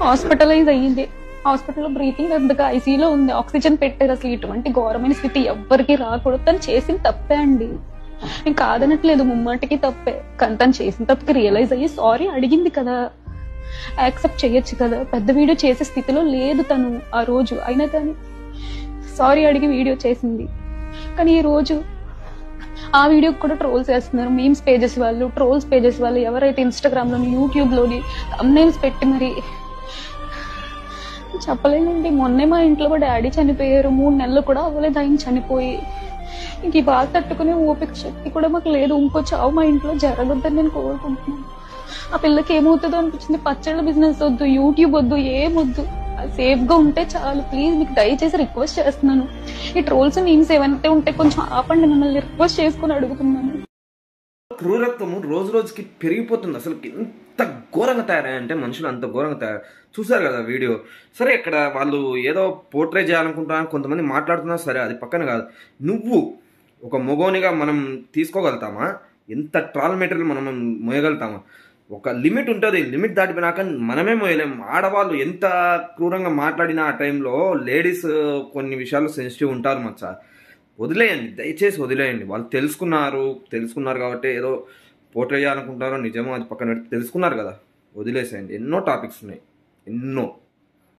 Hospitalise అయ్యింది. హాస్పిటల్లో breathing అందుకు ఐసీయూలో ఉంది. ఆక్సిజన్ పెట్టారు. అసలు ఇటువంటి ఘోరమైన స్థితి ఎవ్వరికి రాకూడదు. తను చేసిన తప్పే అండి, నేను కాదనట్లేదు, ముమ్మాటికి తప్పే. కానీ తను చేసిన తప్పుకి రియలైజ్ అయ్యి సారీ అడిగింది కదా, యాక్సెప్ట్ చేయొచ్చు కదా. పెద్ద వీడియో చేసే స్థితిలో లేదు తను ఆ రోజు. అయినా కానీ సారీ అడిగి వీడియో చేసింది. కానీ ఈ రోజు ఆ వీడియోకి కూడా ట్రోల్స్ వేస్తున్నారు. మీమ్స్ పేజెస్ వాళ్ళు, ట్రోల్స్ పేజెస్ వాళ్ళు, ఎవరైతే ఇన్స్టాగ్రామ్ లోని యూట్యూబ్ లోని థంబ్నెయిల్స్ పెట్టి మరి చెప్పలేనండి. మొన్నే మా ఇంట్లో మా డాడీ చనిపోయారు. 3 నెలలు కూడా అవ్వలేదు ఆయన చనిపోయి. ఇంక ఈ బాధ తట్టుకునే ఓపిక శక్తి కూడా మాకు లేదు. ఇంకో చావు మా ఇంట్లో జరగొద్దని నేను కోరుకుంటున్నాను. ఆ పిల్లకి ఏమవుతుందో అనిపించింది. పచ్చళ్ళ బిజినెస్ వద్దు, యూట్యూబ్ వద్దు, ఏమొద్దు, సేఫ్ గా ఉంటే చాలు. ప్లీజ్ మీకు దయచేసి రిక్వెస్ట్ చేస్తున్నాను. ఈ ట్రోల్స్ మీమ్స్ ఏమైనా ఉంటే కొంచెం ఆపండి, మిమ్మల్ని రిక్వెస్ట్ చేసుకుని అడుగుతున్నాను. క్రూరత్వము రోజు రోజుకి పెరిగిపోతుంది. అసలు ఎంత ఘోరంగా తయారంటే మనుషులు అంత ఘోరంగా తయారు. చూసారు కదా వీడియో. సరే ఇక్కడ వాళ్ళు ఏదో పోర్ట్రే చేయాలనుకుంటున్నాను కొంతమంది మాట్లాడుతున్నా, సరే అది పక్కన కాదు. నువ్వు ఒక మొగోనిగా మనం తీసుకోగలుగుతామా? ఎంత ట్రాల్ మెటీరియల్ మనం మోయగలుగుతామా? ఒక లిమిట్ ఉంటుంది. లిమిట్ దాటిపోయినాక మనమే మోయలేం. ఆడవాళ్ళు ఎంత క్రూరంగా మాట్లాడినా ఆ టైంలో లేడీస్ కొన్ని విషయాల్లో సెన్సిటివ్ ఉంటారు మచ్చా. వదిలేయండి, దయచేసి వదిలేయండి. వాళ్ళు తెలుసుకున్నారు కాబట్టి ఏదో పోర్ట్రే చేయాలనుకుంటారో నిజమో అది పక్కన పెట్టి తెలుసుకున్నారు కదా, వదిలేసేయండి. ఎన్నో టాపిక్స్ ఉన్నాయి, ఎన్నో.